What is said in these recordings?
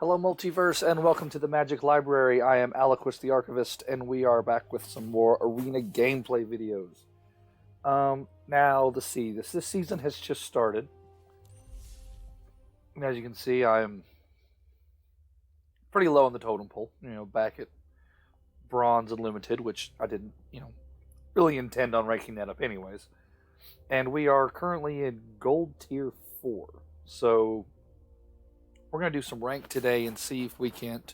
Hello, Multiverse, and welcome to the Magic Library. I am Aliquis the Archivist, and we are back with some more arena gameplay videos. Now, let's see. This season has just started. And as you can see, I'm pretty low on the totem pole. Back at Bronze and Limited, which I didn't, really intend on ranking that up anyways. And we are currently in Gold Tier 4. So we're going to do some rank today and see if we can't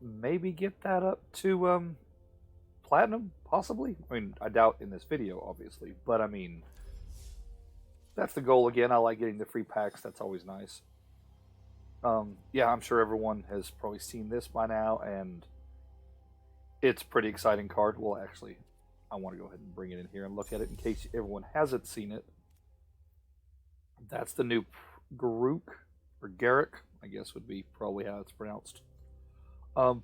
maybe get that up to Platinum, possibly. I mean, I doubt in this video, obviously. But, I mean, that's the goal again. I like getting the free packs. That's always nice. Yeah, I'm sure everyone has probably seen this by now, and it's a pretty exciting card. Well, actually, I want to go ahead and bring it in here and look at it in case everyone hasn't seen it. That's the new Garuk, or Garrick, I guess would be probably how it's pronounced.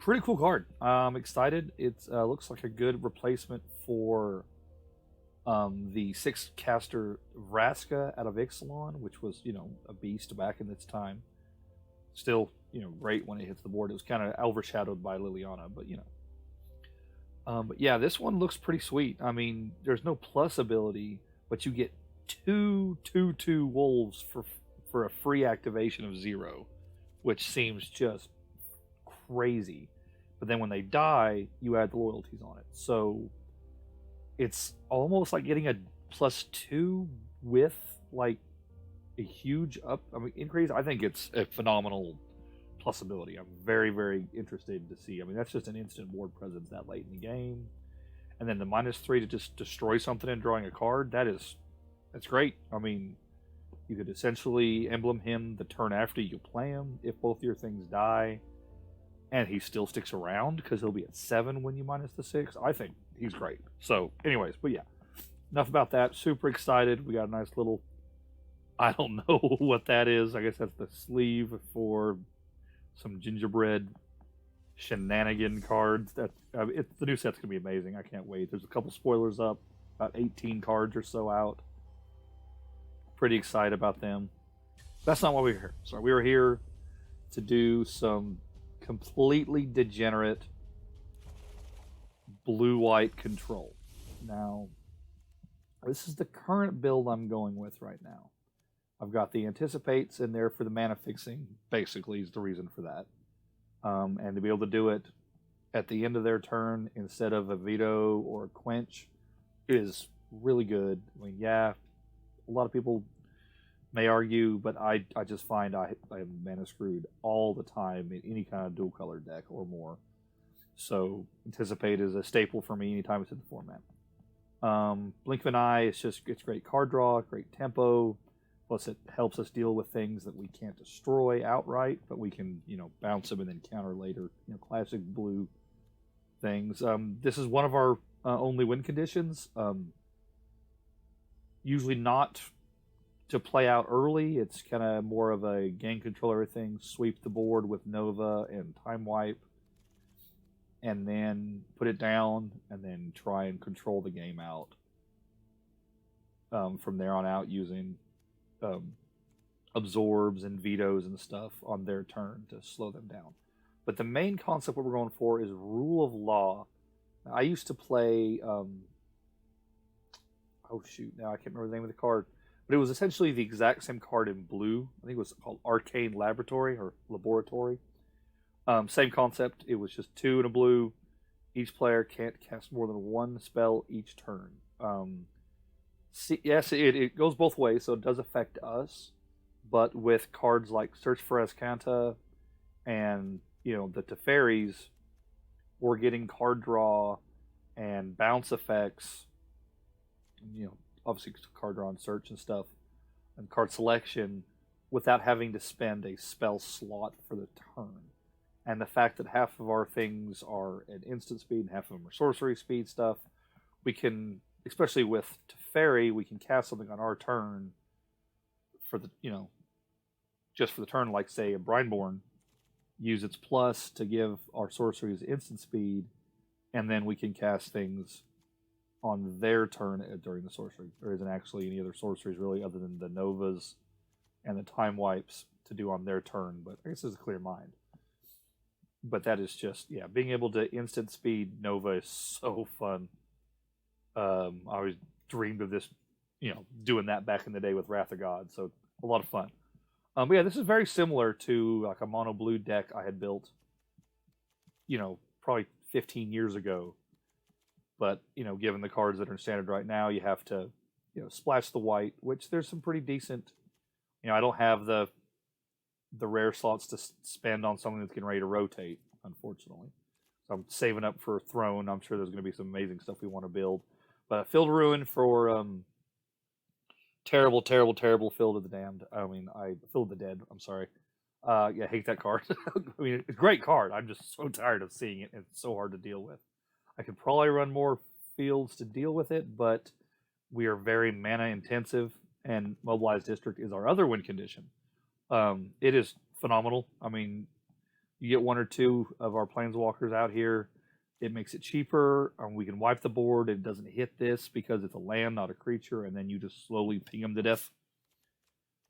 Pretty cool card. I'm excited. It looks like a good replacement for the 6-caster Vraska out of Ixalan, which was, a beast back in its time. Still, great when it hits the board. It was kind of overshadowed by Liliana, but, but yeah, this one looks pretty sweet. I mean, there's no plus ability, but you get two 2/2 wolves for a free activation of 0, which seems just crazy. But then when they die, you add the loyalties on it. So it's almost like getting a +2 with like a huge increase. I think it's a phenomenal plus ability. I'm very, very interested to see. I mean, that's just an instant board presence that late in the game. And then the -3 to just destroy something and drawing a card, that's great. I mean, you could essentially emblem him the turn after you play him if both your things die, and he still sticks around because he'll be at 7 when you -6. I think he's great. So, anyways, but yeah, enough about that. Super excited. We got a nice little, I don't know what that is. I guess that's the sleeve for some gingerbread shenanigan cards. The new set's gonna be amazing. I can't wait. There's a couple spoilers up, about 18 cards or so out. Pretty excited about them. That's not why we were here. Sorry, we were here to do some completely degenerate blue-white control. Now, this is the current build I'm going with right now. I've got the Anticipates in there for the mana fixing, basically, is the reason for that. And to be able to do it at the end of their turn instead of a veto or a quench is really good. I mean, yeah, a lot of people may argue, but I just find I am mana screwed all the time in any kind of dual color deck or more. So Anticipate is a staple for me anytime it's in the format. Blink of an Eye, it's great card draw, great tempo. Plus, it helps us deal with things that we can't destroy outright, but we can, bounce them and then counter later. Classic blue things. This is one of our only win conditions. Usually not to play out early. It's kind of more of a game control everything, sweep the board with Nova and Time Wipe, and then put it down, and then try and control the game out from there on out using absorbs and vetoes and stuff on their turn to slow them down. But the main concept what we're going for is Rule of Law. Now, I used to play oh shoot, now I can't remember the name of the card, but it was essentially the exact same card in blue. I think it was called Arcane Laboratory or Laboratory. Same concept. It was just 2 in a blue. Each player can't cast more than 1 spell each turn. Yes, it goes both ways, so it does affect us. But with cards like Search for Escanta and, the Teferis, we're getting card draw and bounce effects. Obviously card draw and search and stuff, and card selection without having to spend a spell slot for the turn. And the fact that half of our things are at instant speed and half of them are sorcery speed stuff, we can, especially with Teferi, we can cast something on our turn for the, just for the turn, like say a Brineborn, use its plus to give our sorceries instant speed, and then we can cast things on their turn during the sorcery. There isn't actually any other sorceries really other than the Novas and the Time Wipes to do on their turn, but I guess it's a clear mind. But that is just, yeah, being able to instant speed Nova is so fun. I always dreamed of this, doing that back in the day with Wrath of God, so a lot of fun. But yeah, this is very similar to like a mono blue deck I had built, probably 15 years ago. But, given the cards that are standard right now, you have to, splash the white, which there's some pretty decent, I don't have the rare slots to spend on something that's getting ready to rotate, unfortunately. So I'm saving up for a throne. I'm sure there's going to be some amazing stuff we want to build. But Field of Ruin for terrible, terrible, terrible Field of the Damned. Field of the Dead. I'm sorry. Yeah, I hate that card. I mean, it's a great card. I'm just so tired of seeing it. It's so hard to deal with. I could probably run more fields to deal with it, but we are very mana intensive, and Mobilized District is our other win condition. It is phenomenal. I mean, you get one or two of our Planeswalkers out here. It makes it cheaper. We can wipe the board. It doesn't hit this because it's a land, not a creature, and then you just slowly ping them to death.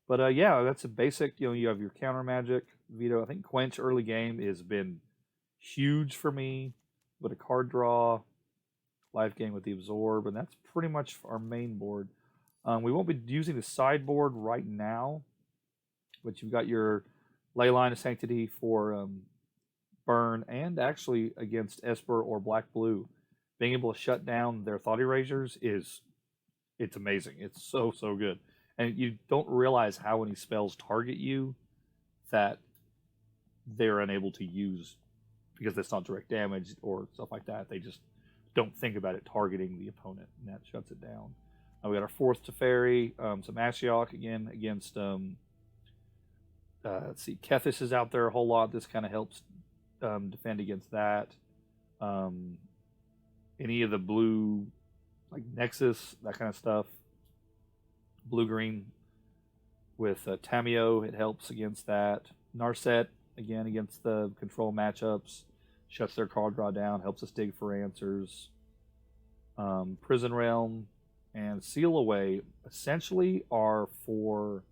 But yeah, that's a basic. You have your counter magic, veto. I think Quench early game has been huge for me. But a card draw, life gain with the Absorb, and that's pretty much our main board. We won't be using the sideboard right now, but you've got your Leyline of Sanctity for burn, and actually against Esper or Black-Blue. Being able to shut down their Thought Erasures it's amazing. It's so, so good. And you don't realize how many spells target you that they're unable to use because it's not direct damage or stuff like that. They just don't think about it targeting the opponent, and that shuts it down. We got our fourth Teferi, some Ashiok again against, let's see, Kethis is out there a whole lot. This kind of helps defend against that. Any of the blue, like Nexus, that kind of stuff. Blue-green with Tameo, it helps against that. Narset, again, against the control matchups. Shuts their card draw down, helps us dig for answers. Prison Realm and Seal Away essentially are for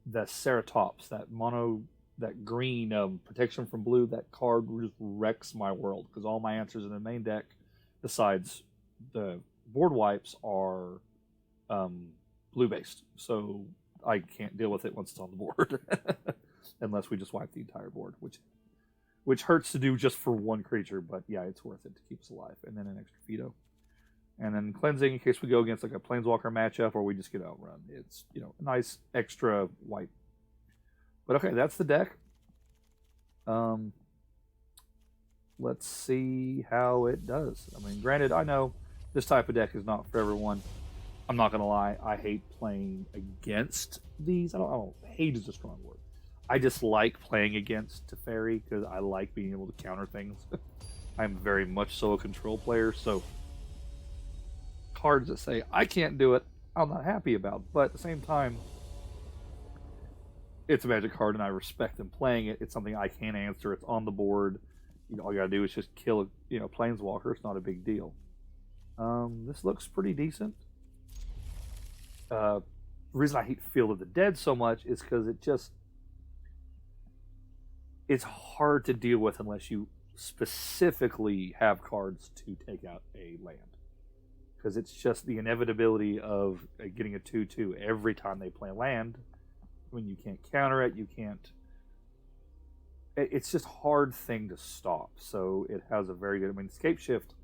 the Ceratops, that green protection from blue. That card just wrecks my world because all my answers in the main deck, besides the board wipes, are blue-based. So I can't deal with it once it's on the board unless we just wipe the entire board, which hurts to do just for one creature, but yeah, it's worth it to keep us alive. And then an extra veto. And then Cleansing in case we go against like a Planeswalker matchup or we just get outrun. It's, a nice extra wipe. But okay, that's the deck. Let's see how it does. I mean, granted, I know this type of deck is not for everyone. I'm not going to lie. I hate playing against these. I don't hate is a strong word. I just like playing against Teferi because I like being able to counter things. I'm very much so a control player, so cards that say I can't do it, I'm not happy about. But at the same time, it's a Magic card, and I respect them playing it. It's something I can answer. It's on the board. All you gotta do is just kill a Planeswalker. It's not a big deal. This looks pretty decent. The reason I hate Field of the Dead so much is because it's hard to deal with unless you specifically have cards to take out a land. Because it's just the inevitability of getting a 2/2 every time they play land. When you can't counter it, you can't. It's just a hard thing to stop. So it has a very good. I mean, Scape Shift.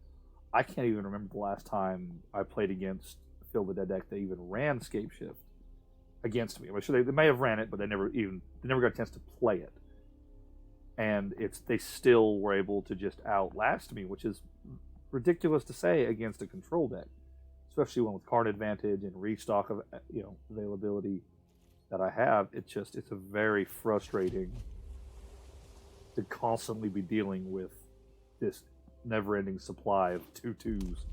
I can't even remember the last time I played against Field of the Dead deck that even ran Scape Shift against me. I'm sure they may have ran it, but they never got a chance to play it. And they still were able to just outlast me, which is ridiculous to say against a control deck, especially one with card advantage and restock of availability that I have. It's a very frustrating to constantly be dealing with this never-ending supply of 2/2s.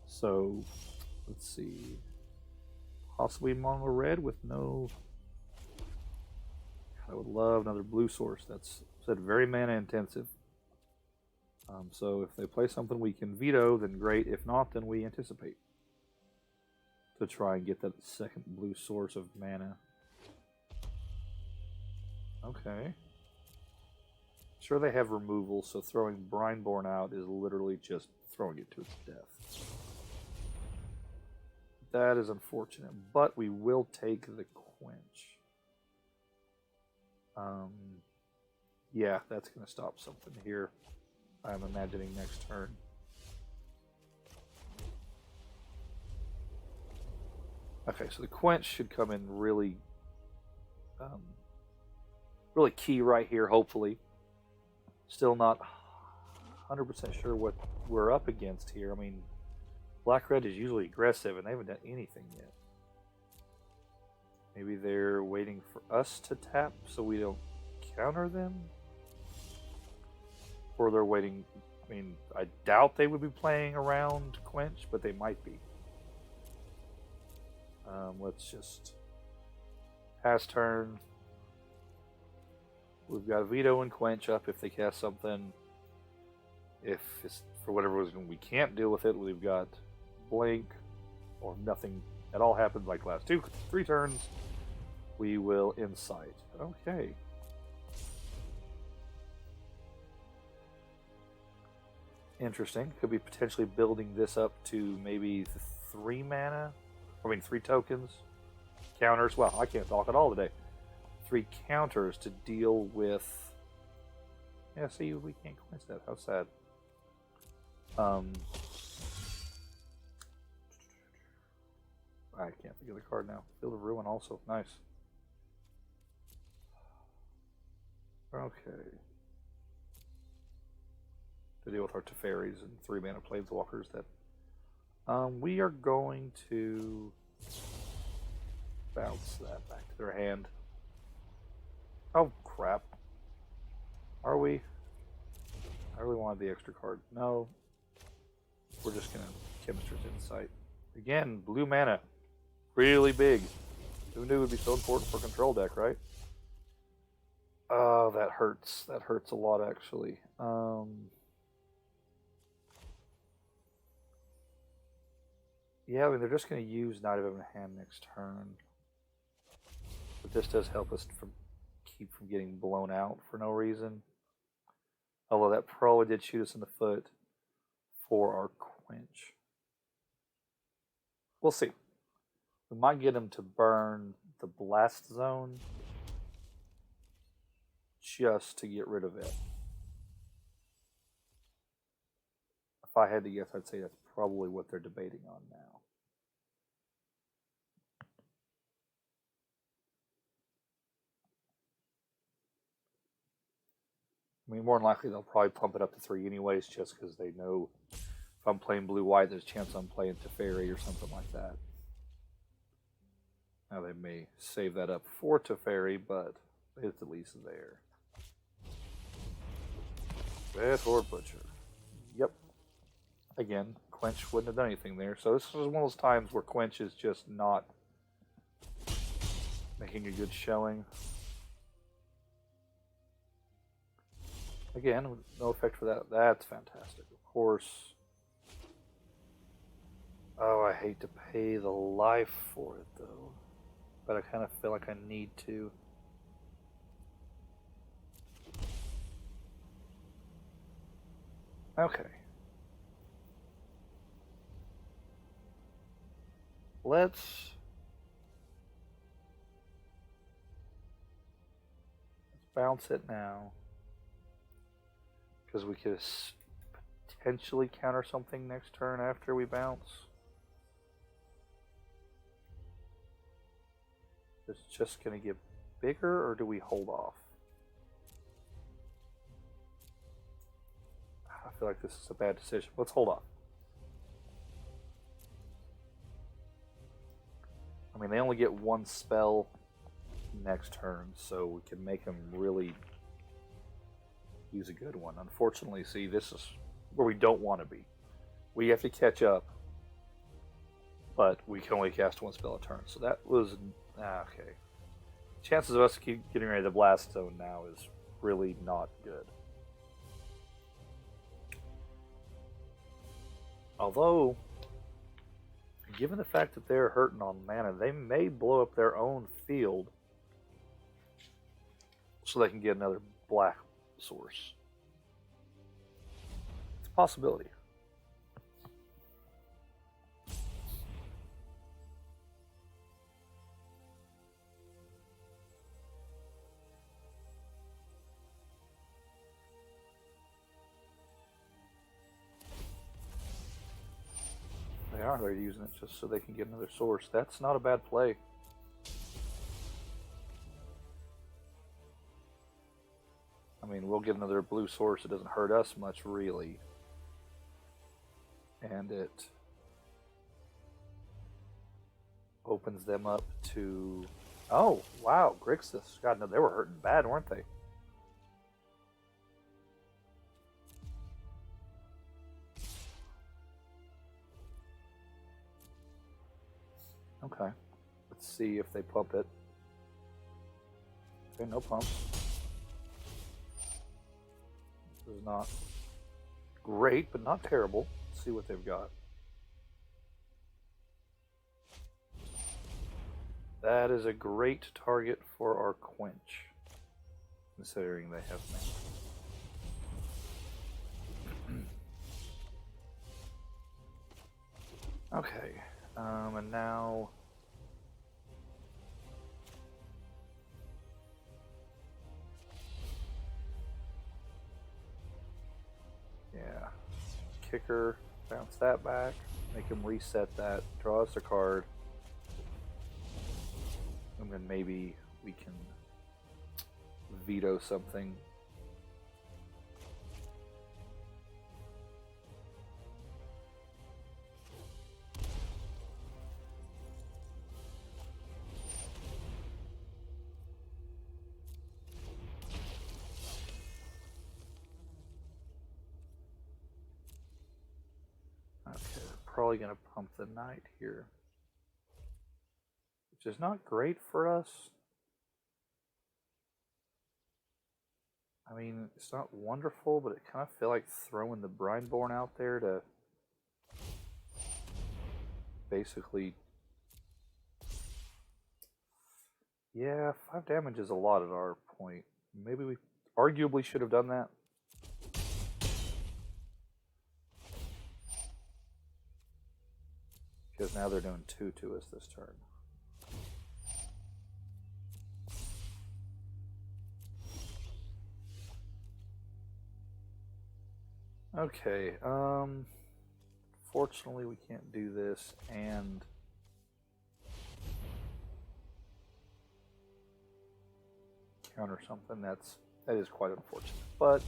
So let's see, possibly mono red with no. I would love another blue source. That's said very mana intensive. So if they play something we can veto, then great. If not, then we anticipate to try and get that second blue source of mana. Okay. Sure, they have removal, so throwing Brineborn out is literally just throwing it to its death. That is unfortunate, but we will take the quench. Yeah, that's going to stop something here. I'm imagining next turn. Okay, so the quench should come in really, really key right here. Hopefully, still not 100% sure what we're up against here. I mean, black red is usually aggressive, and they haven't done anything yet. Maybe they're waiting for us to tap so we don't counter them, or they're waiting. I mean, I doubt they would be playing around quench, but they might be. Let's just pass turn. We've got veto and quench up if they cast something. If it's, for whatever reason we can't deal with it, we've got blink, or nothing at all happens like last 3 turns. We will insight. Okay. Interesting. Could be potentially building this up to maybe 3 mana. 3 tokens. Counters. Well, I can't talk at all today. 3 counters to deal with. Yeah, see, we can't quench that. How sad. I can't think of the card now. Field of Ruin also. Nice. Okay. To deal with our Teferis and 3 mana Planeswalkers that we are going to bounce that back to their hand. Oh, crap. Are we? I really wanted the extra card. No. We're just going to Chemister's Insight. Again, blue mana. Really big. Who knew it would be so important for a control deck, right? Oh, that hurts. That hurts a lot, actually. Yeah, I mean, they're just going to use Knight of Ebon Hand next turn. But this does help us keep from getting blown out for no reason. Although that probably did shoot us in the foot for our quench. We'll see. We might get him to burn the blast zone just to get rid of it. If I had to guess, I'd say that's probably what they're debating on now. I mean, more than likely they'll probably pump it up to 3 anyways, just because they know if I'm playing blue-white, there's a chance I'm playing Teferi or something like that. Now they may save that up for Teferi, but it's at least there. Red Horde Butcher. Yep. Again, Quench wouldn't have done anything there. So this is one of those times where Quench is just not making a good showing. Again, no effect for that. That's fantastic. Of course. Oh, I hate to pay the life for it, though. But I kind of feel like I need to. Okay. Let's bounce it now. Because we could potentially counter something next turn after we bounce. Is it just going to get bigger, or do we hold off? I feel like this is a bad decision. Let's hold off. I mean, they only get 1 spell next turn, so we can make them really use a good one. Unfortunately, see, this is where we don't want to be. We have to catch up, but we can only cast 1 spell a turn. So that was okay. Chances of us getting ready to blast zone now is really not good. Although, given the fact that they're hurting on mana, they may blow up their own field. so they can get another black source. It's a possibility. They're using it just so they can get another source. That's not a bad play. I mean, we'll get another blue source. It doesn't hurt us much, really. And it opens them up to... Oh, wow, Grixis. God, no, they were hurting bad, weren't they? Okay, let's see if they pump it. Okay, no pumps. This is not great, but not terrible. Let's see what they've got. That is a great target for our Quench, considering they have mana. Okay. And now kicker, bounce that back, make him reset that, draw us a card, and then maybe we can veto something. Probably going to pump the knight here, which is not great for us. I mean, it's not wonderful, but it kind of feel like throwing the Brineborn out there to basically... Yeah, 5 damage is a lot at our point. Maybe we arguably should have done that. Because now they're doing 2 to us this turn. Okay, fortunately we can't do this and counter something. That is quite unfortunate, but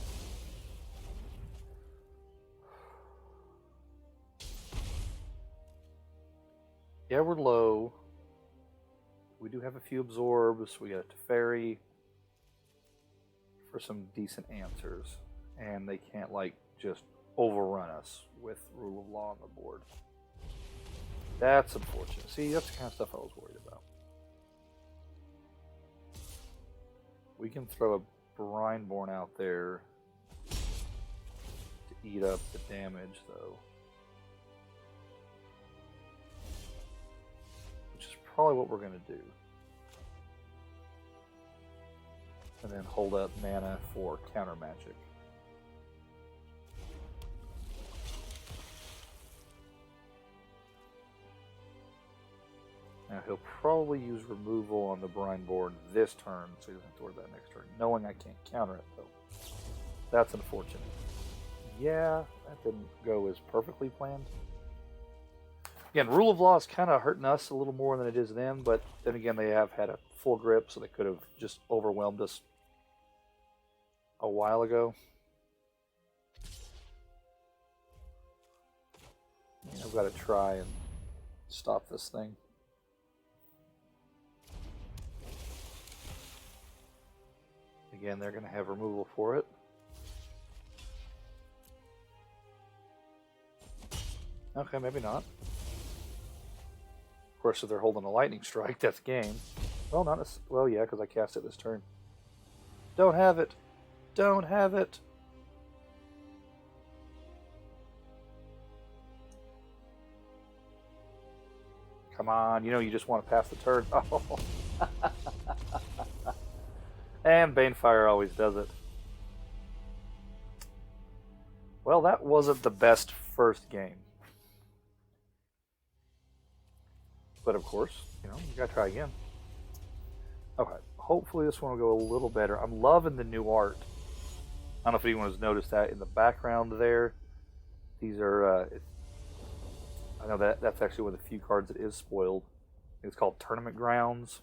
yeah, we're low. We do have a few absorbs. We got a Teferi for some decent answers, and they can't like just overrun us with Rule of Law on the board. That's unfortunate. See, that's the kind of stuff I was worried about. We can throw a Brineborn out there to eat up the damage, though. Which is probably what we're going to do. And then hold up mana for counter magic. Now he'll probably use removal on the Brineborn this turn, so he doesn't have to worry about that next turn. Knowing I can't counter it, though. That's unfortunate. Yeah, that didn't go as perfectly planned. Again, Rule of Law is kind of hurting us a little more than it is them, but then again, they have had a full grip, so they could have just overwhelmed us a while ago. I've got to try and stop this thing. Again, they're going to have removal for it. Okay, maybe not. Of course, if they're holding a lightning strike, that's game. Well, not as well, yeah, because I cast it this turn. Don't have it. Don't have it. Come on, you know you just want to pass the turn. Oh. Man, Banefire always does it. Well, that wasn't the best first game. But of course, you gotta try again. Okay, hopefully this one will go a little better. I'm loving the new art. I don't know if anyone has noticed that in the background there. These are, I know that's actually one of the few cards that is spoiled. It's called Tournament Grounds.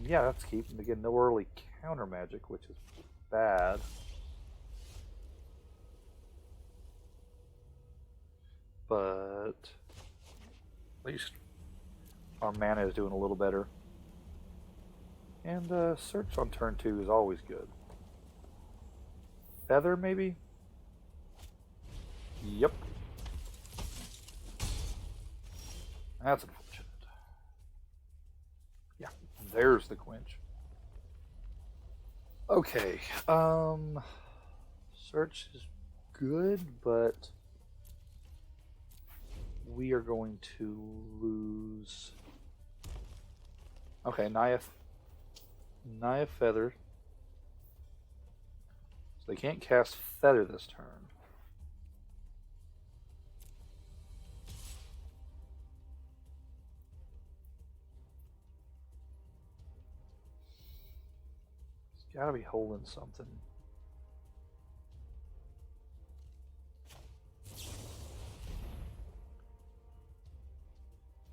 Yeah, that's keep. And again, no early counter magic, which is bad. But at least our mana is doing a little better. And search on turn 2 is always good. Feather, maybe? Yep. That's unfortunate. Yeah, there's the quench. Okay, search is good, but we are going to lose. Okay, Naya Feather. So they can't cast Feather this turn. It's gotta be holding something.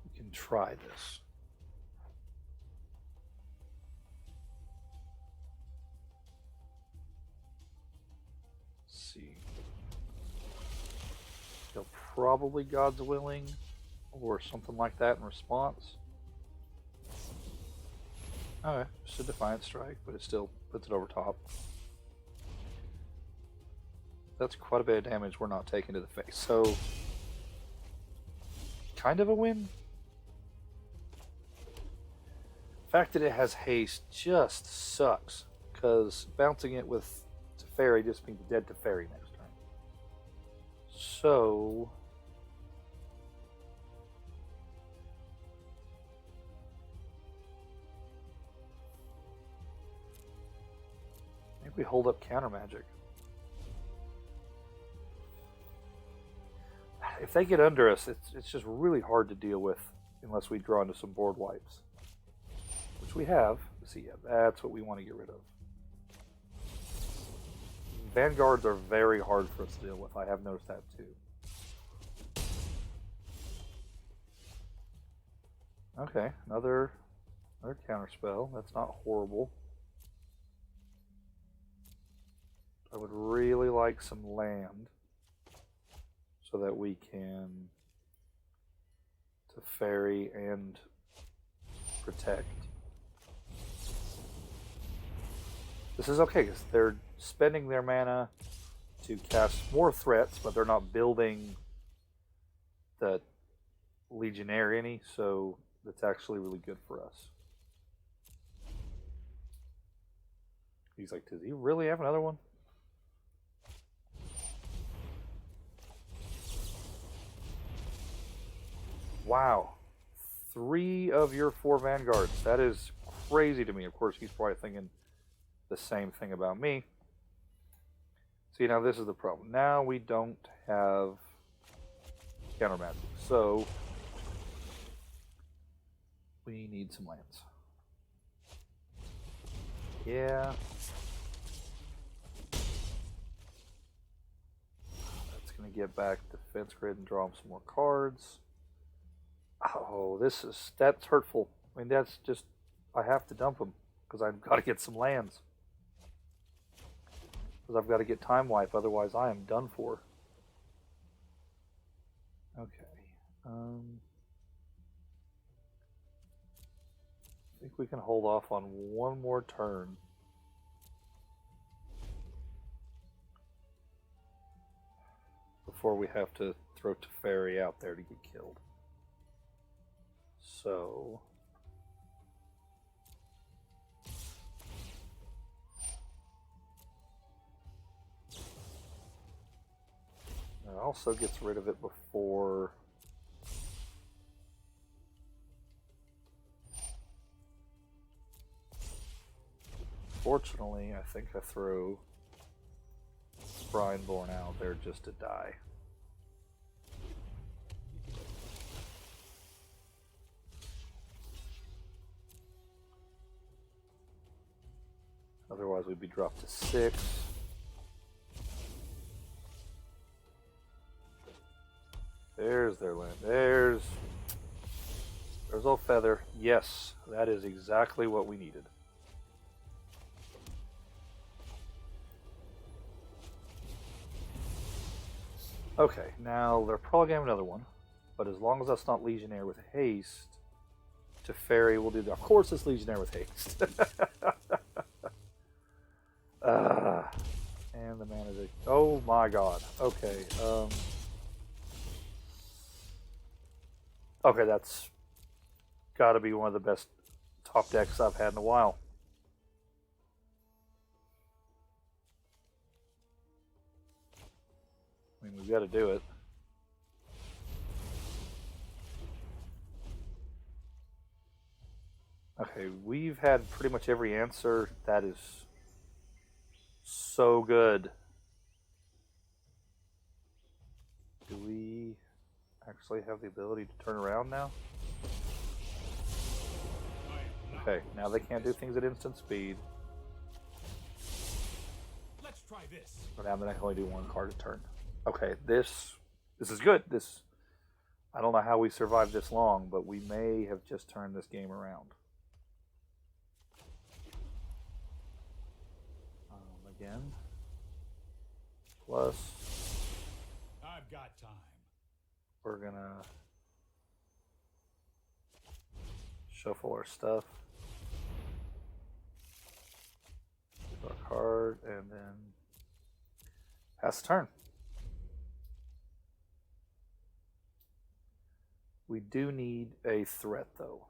We can try this. They'll probably God's Willing or something like that in response. Okay, just a Defiant Strike, but it still puts it over top. That's quite a bit of damage we're not taking to the face. So, kind of a win. The fact that it has haste just sucks, because bouncing it with Teferi just means dead Teferi next turn. So, maybe we hold up counter magic. If they get under us, it's just really hard to deal with unless we draw into some board wipes, which we have. So yeah, that's what we want to get rid of. Vanguards are very hard for us to deal with. I have noticed that too. Okay, another counter spell. That's not horrible. I would really like some land so that we can Teferi and protect. This is okay because they're spending their mana to cast more threats, but they're not building the Legionnaire any, so that's actually really good for us. He's like, does he really have another one? Wow. 3 of your 4 Vanguards. That is crazy to me. Of course, he's probably thinking the same thing about me. See, now this is the problem. Now we don't have counter magic. So, we need some lands. Yeah. That's going to get back defense grid and draw him some more cards. Oh, that's hurtful. I mean, that's just, I have to dump them because I've got to get some lands. Because I've got to get time wipe, otherwise I am done for. Okay. I think we can hold off on one more turn. Before we have to throw Teferi out there to get killed. So, it also gets rid of it before Unfortunately, I think I threw Brineborn out there just to die. Otherwise, we'd be dropped to 6. There's their land. There's old Feather. Yes, that is exactly what we needed. Okay, now they're probably going to have another one. But as long as that's not Legionnaire with haste, Teferi will do that. Of course it's Legionnaire with haste. And the mana. Oh my god. Okay. Okay, that's got to be one of the best top decks I've had in a while. I mean, we've got to do it. Okay, we've had pretty much every answer. That is so good. Do we actually have the ability to turn around now? Okay, now they can't do things at instant speed. Let's try this. But now they can only do one card a turn. Okay, this is good. I don't know how we survived this long, but we may have just turned this game around. Again. Plus, I've got time. We're gonna shuffle our stuff, our card, and then pass the turn. We do need a threat, though.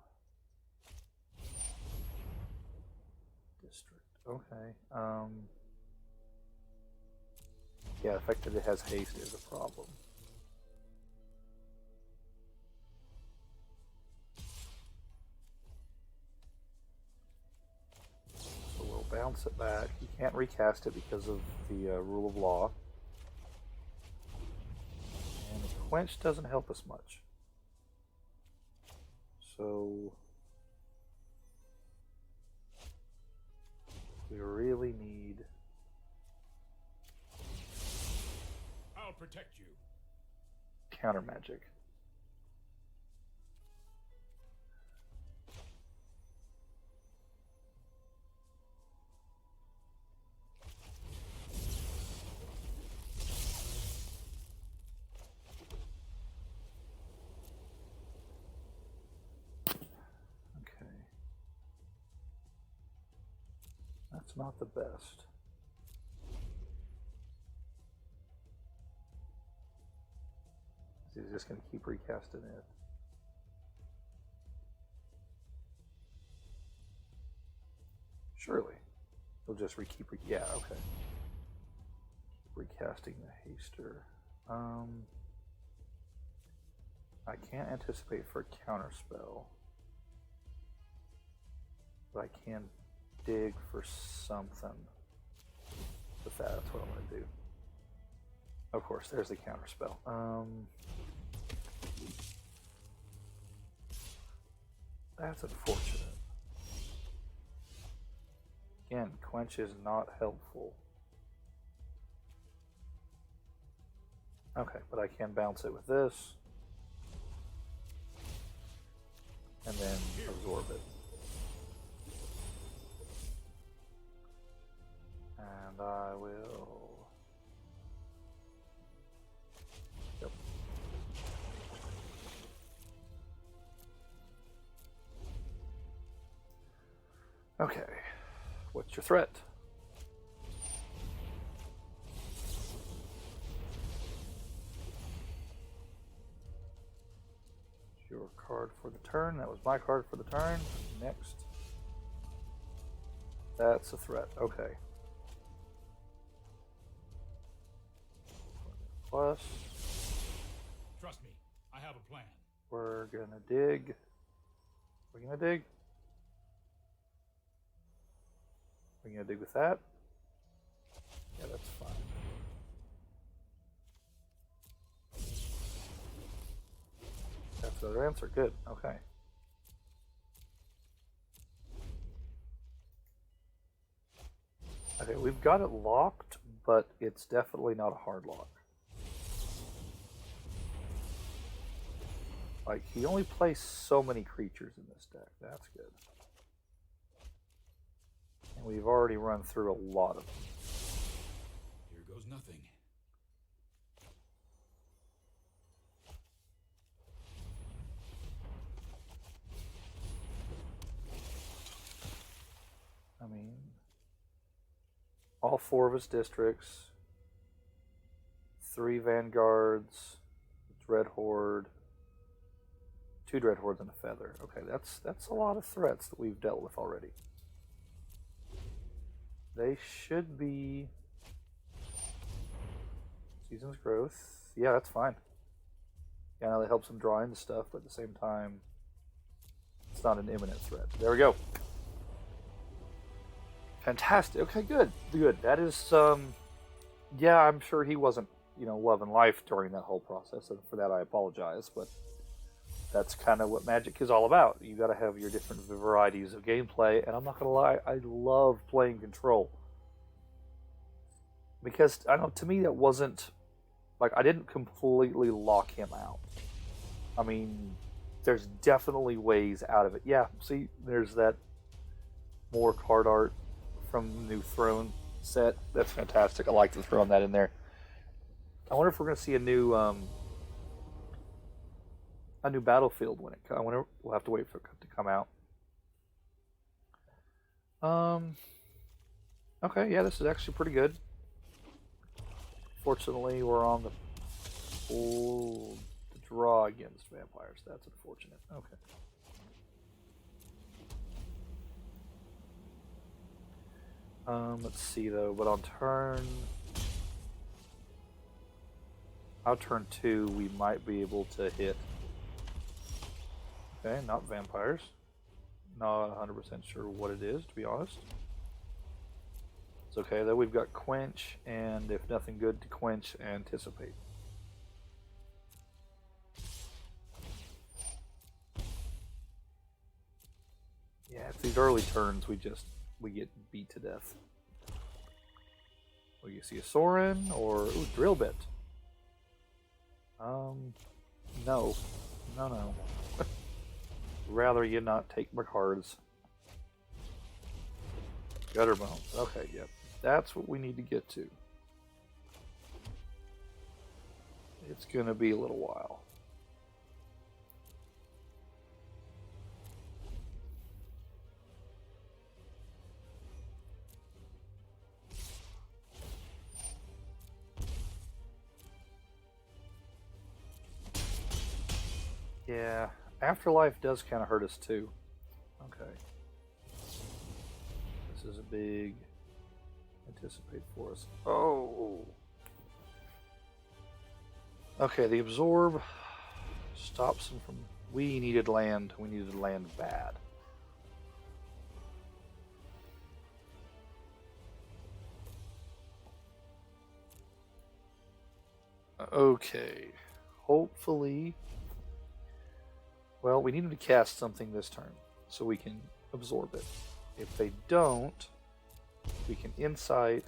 District. Okay. Yeah, the fact that it has haste is a problem. So we'll bounce it back. You can't recast it because of the rule of law. And the quench doesn't help us much. So we really need... I'll protect you. Counter magic. Okay. That's not the best. He's just going to keep recasting it. Surely. He'll just yeah, okay. Keep recasting the haster. I can't anticipate for a counter spell. But I can dig for something with that. That's what I'm going to do. Of course, there's the counter spell. That's unfortunate. Again, quench is not helpful. Okay, but I can bounce it with this. And then absorb it. And I will... Yep. Okay, what's your threat? Your card for the turn. That was my card for the turn. Next. That's a threat. Okay. Plus. Trust me, I have a plan. We're gonna dig. We're gonna dig. We're Anything to do with that? Yeah, that's fine. That's the other answer. Good. Okay. Okay, we've got it locked, but it's definitely not a hard lock. Like, he only plays so many creatures in this deck. That's good. And we've already run through a lot of them. Here goes nothing. I mean, all 4 of his districts, 3 vanguards, Dread Horde, 2 Dread Hordes and a Feather. Okay, that's a lot of threats that we've dealt with already. They should be Season's Growth. Yeah, that's fine. Yeah, now that helps him draw into stuff, but at the same time, it's not an imminent threat. There we go. Fantastic. Okay, good. Good. That is, yeah, I'm sure he wasn't, loving life during that whole process, and for that I apologize, but that's kind of what Magic is all about. You got to have your different varieties of gameplay, and I'm not going to lie, I love playing Control. Because, I don't know, to me that wasn't, like, I didn't completely lock him out. I mean, there's definitely ways out of it. Yeah, see, there's that more card art from the new Throne set. That's fantastic. I like to throw that in there. I wonder if we're going to see a new Battlefield when it comes. I wonder, we'll have to wait for it to come out. Okay, yeah, this is actually pretty good. Fortunately, we're on the draw against vampires. That's unfortunate. Okay. Let's see though, but on turn 2, we might be able to hit. Okay, not vampires. Not 100% sure what it is, to be honest. It's okay though. We've got Quench, and if nothing good to quench, Anticipate. Yeah, it's these early turns we get beat to death. Well, you see a Sorin or Drill Bit. No. Rather you not take my cards. Gutter Bones. Okay, yep. That's what we need to get to. It's gonna be a little while. Yeah, Afterlife does kind of hurt us too. Okay. This is a big Anticipate for us. Oh! Okay, the Absorb stops him from... We needed land. We needed land bad. Okay. Hopefully... Well, we need them to cast something this turn, so we can absorb it. If they don't, we can Insight,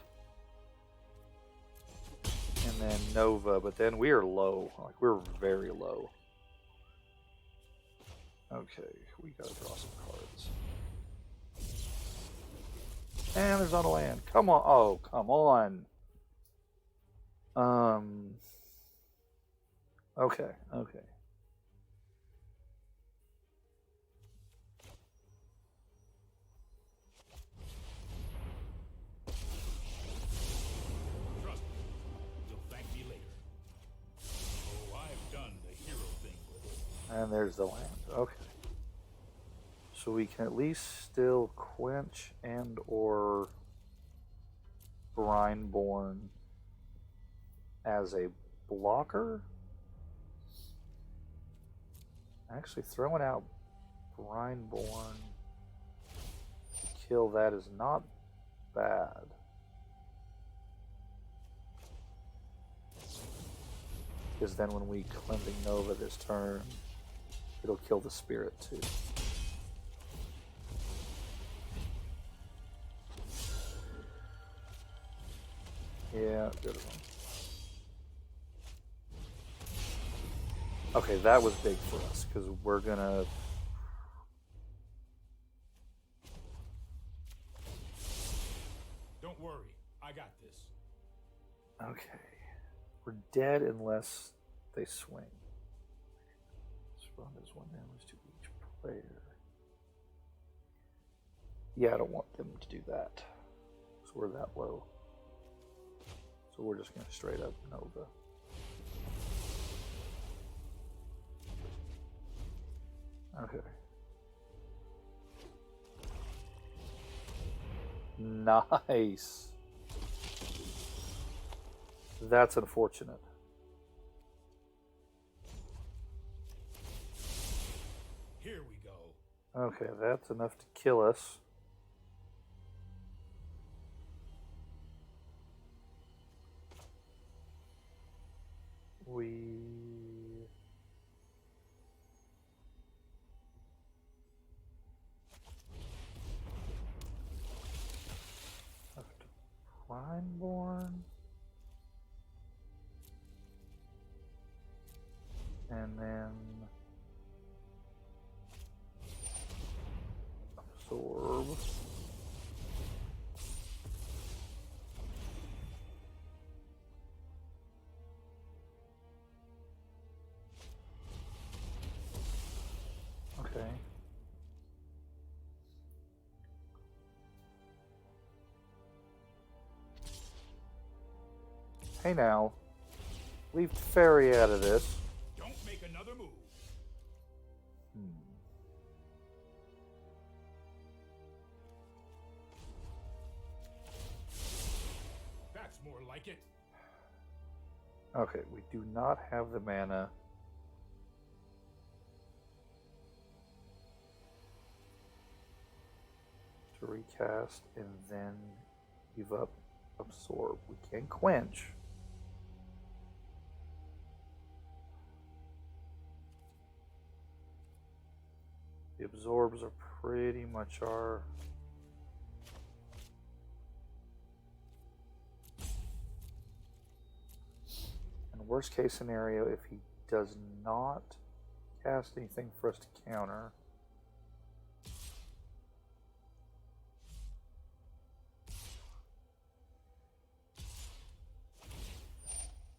and then Nova, but then we are low. Like, we're very low. Okay, we gotta draw some cards. And there's not a land. Come on. Oh, come on. Okay. And there's the land. Okay. So we can at least still quench and or Brineborn as a blocker. Actually, throwing out Brineborn to kill that is not bad. Because then when we Cleansing Nova this turn, it'll kill the spirit too. Yeah, good one. Okay, that was big for us, because we're gonna... Don't worry, I got this. Okay. We're dead unless they swing. Spawn does 1 damage to each player. Yeah, I don't want them to do that. So we're that low. So we're just going to straight up Nova. Okay. Nice. That's unfortunate. Here we go. Okay, that's enough to kill us. We... have to Primeborn. And then absorb. Okay. Hey now, leave Teferi out of this. Don't make another move. That's more like it. Okay, we do not have the mana. To recast and then give up absorb. We can quench. The absorbs are pretty much our... And worst case scenario, if he does not cast anything for us to counter,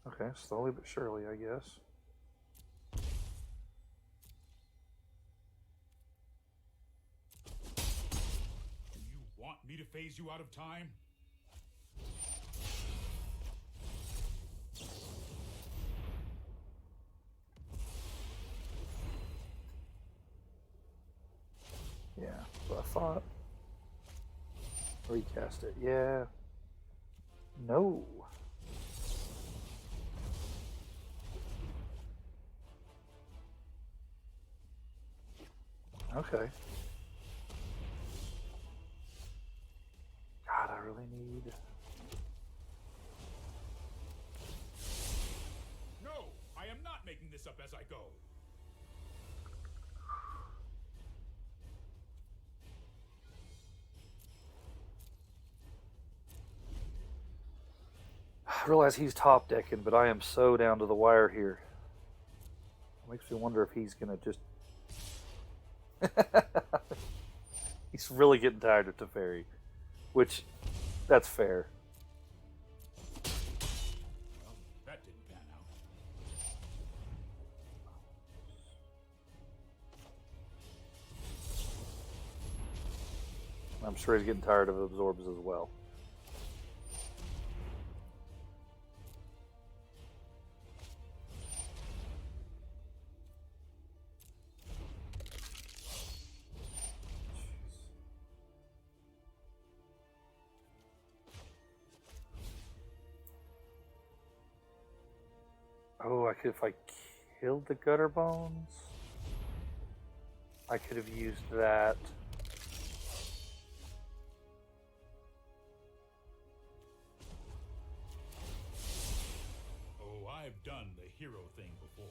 okay, slowly but surely, I guess. Do you want me to phase you out of time? Yeah, so I thought. Recast it, yeah. No. Okay. God, I really need... No, I am not making this up as I go. I realize he's top decking, but I am so down to the wire here. It makes me wonder if he's gonna just... He's really getting tired of Teferi, which, that's fair. Well, that didn't pan out. I'm sure he's getting tired of absorbs as well. Oh, if I killed the gutter bones, I could have used that. done the hero thing before.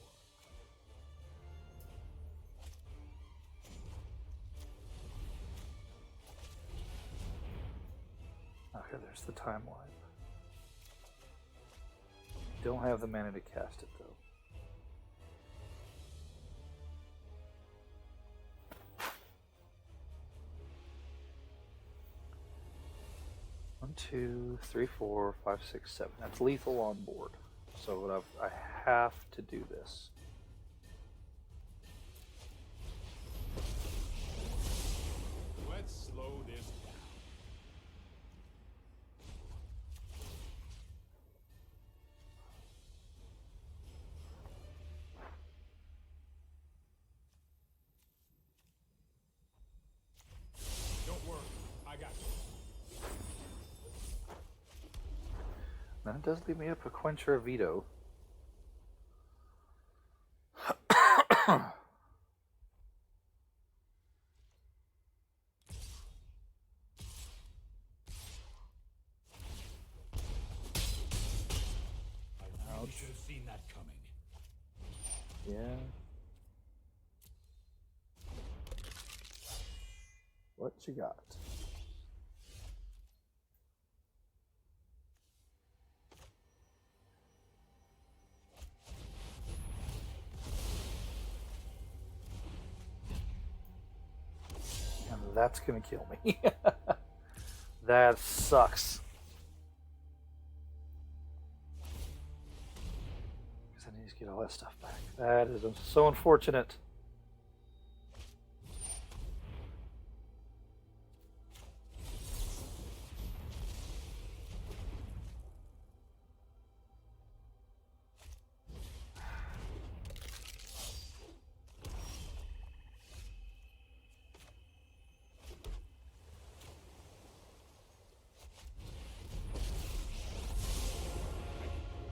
Okay, there's the timeline. Don't have the mana to cast it though. One, two, three, four, five, six, seven. That's lethal on board. So I have to do this. Let's slow this down. Don't worry, I got you. That does leave me up a Quencher Veto. I really should have seen that coming. Yeah. What you got? And that's gonna kill me. That sucks. Because I need to get all that stuff back. That is so unfortunate.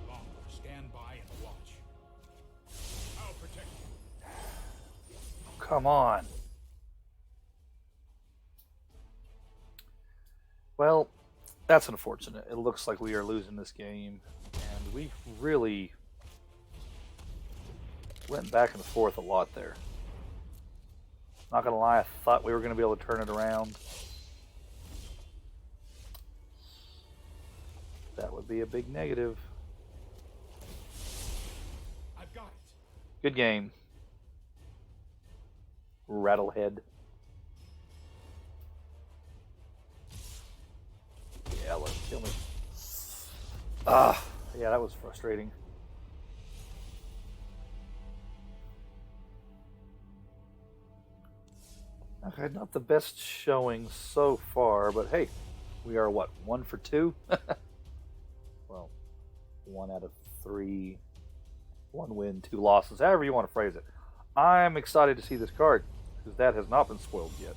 Longer. Stand by and watch. I'll protect you. Come on. Well, that's unfortunate. It looks like we are losing this game, and we really went back and forth a lot there. Not gonna lie, I thought we were gonna be able to turn it around. That would be a big negative. I've got it. Good game. Rattlehead. Yeah, let him kill me. Yeah, that was frustrating. Okay, not the best showing so far, but hey, we are what, 1 for 2? Well, 1 out of 3. 1 win, 2 losses, however you want to phrase it. I'm excited to see this card, because that has not been spoiled yet.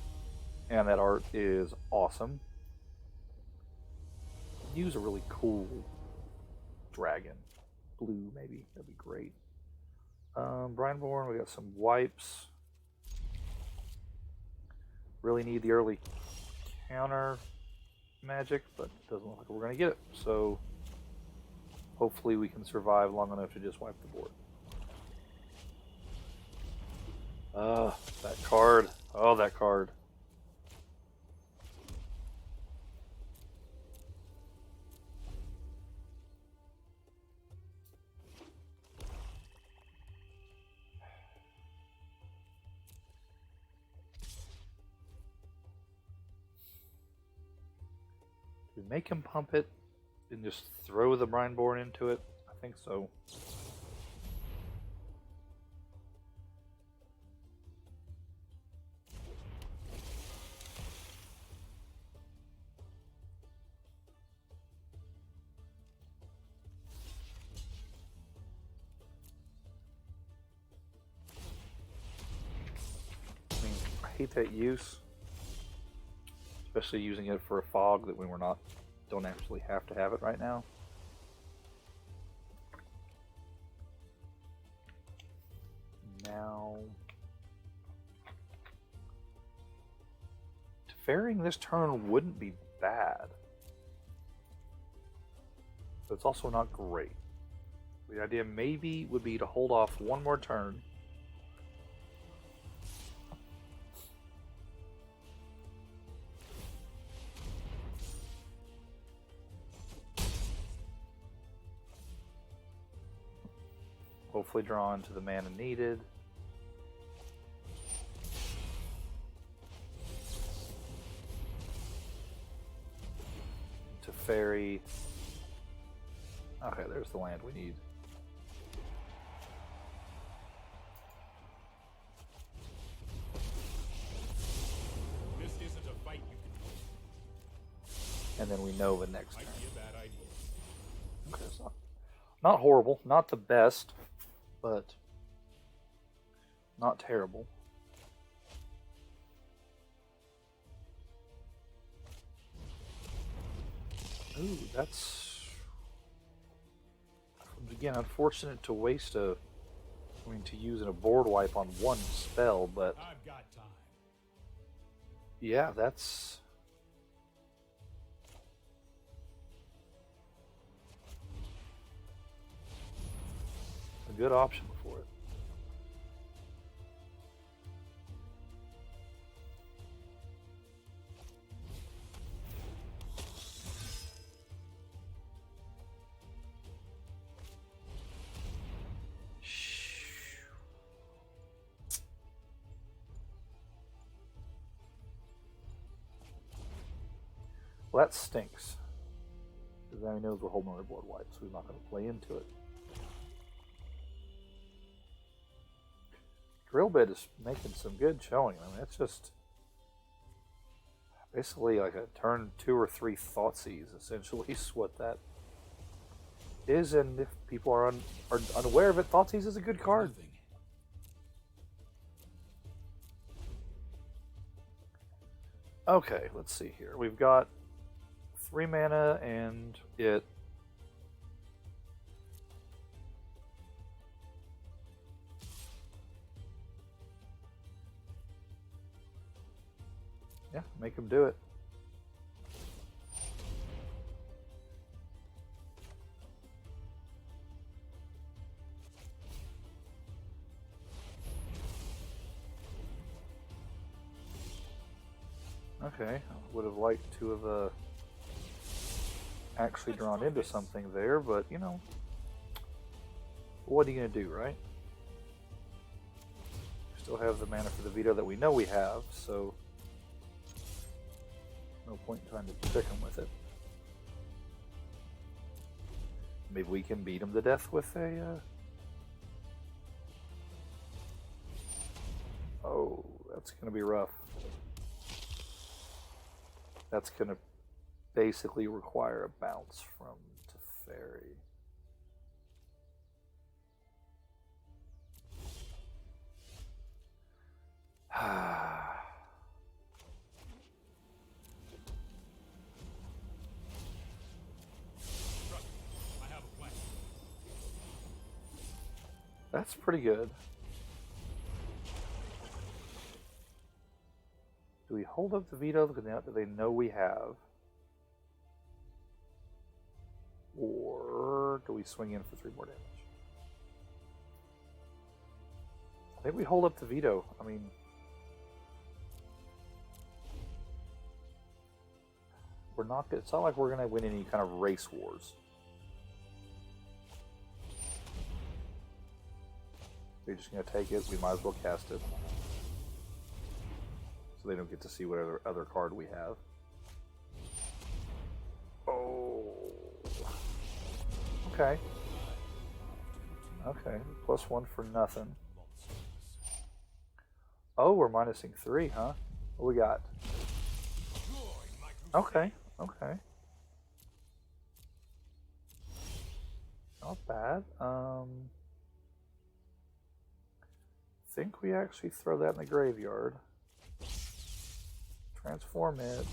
And that art is awesome. Use a really cool dragon. Blue, maybe. That'd be great. Brineborn, we got some wipes. Really need the early counter magic, but it doesn't look like we're going to get it. So hopefully we can survive long enough to just wipe the board. That card. Oh, that card. Do we make him pump it and just throw the Brineborn into it? I think so. I mean, I hate that use. Especially using it for a fog that when we're not, don't actually have to have it right now. Now, Teferring this turn wouldn't be bad, but it's also not great. The idea maybe would be to hold off one more turn. Hopefully draw into the mana needed. Teferi. Okay, there's the land we need. This isn't a fight you can win. And then we know the next turn. Might be a bad idea. Okay, so not horrible, not the best, but not terrible. Ooh, that's again unfortunate to waste to use a board wipe on one spell, but I've got time. yeah, that's a good option for it. Well, that stinks. Because now he knows we're holding our board wipe, so he's not going to play into it. Drill bit is making some good showing. I mean, it's just basically like a turn 2 or 3 Thoughtseize, essentially, is what that is. And if people are unaware of it, Thoughtseize is a good card. Nothing. Okay, let's see here. We've got 3 mana and it. Yeah, make him do it. Okay, I would have liked to have actually drawn into something there, but you know, what are you going to do, right? We still have the mana for the veto that we know we have, so no point in trying to trick him with it. Maybe we can beat him to death with a... Oh, that's going to be rough. That's going to basically require a bounce from Teferi. I have a plan. That's pretty good. Do we hold up the veto because now they know we have? Or do we swing in for 3 more damage? I think we hold up the veto. I mean, we're not. It's not like we're going to win any kind of race wars. They're just going to take it. We might as well cast it, so they don't get to see whatever other card we have. Oh. Okay. Okay. +1 for nothing. Oh, we're minusing 3, huh? What we got? Okay. Okay. Not bad. Think we actually throw that in the graveyard. Transform it.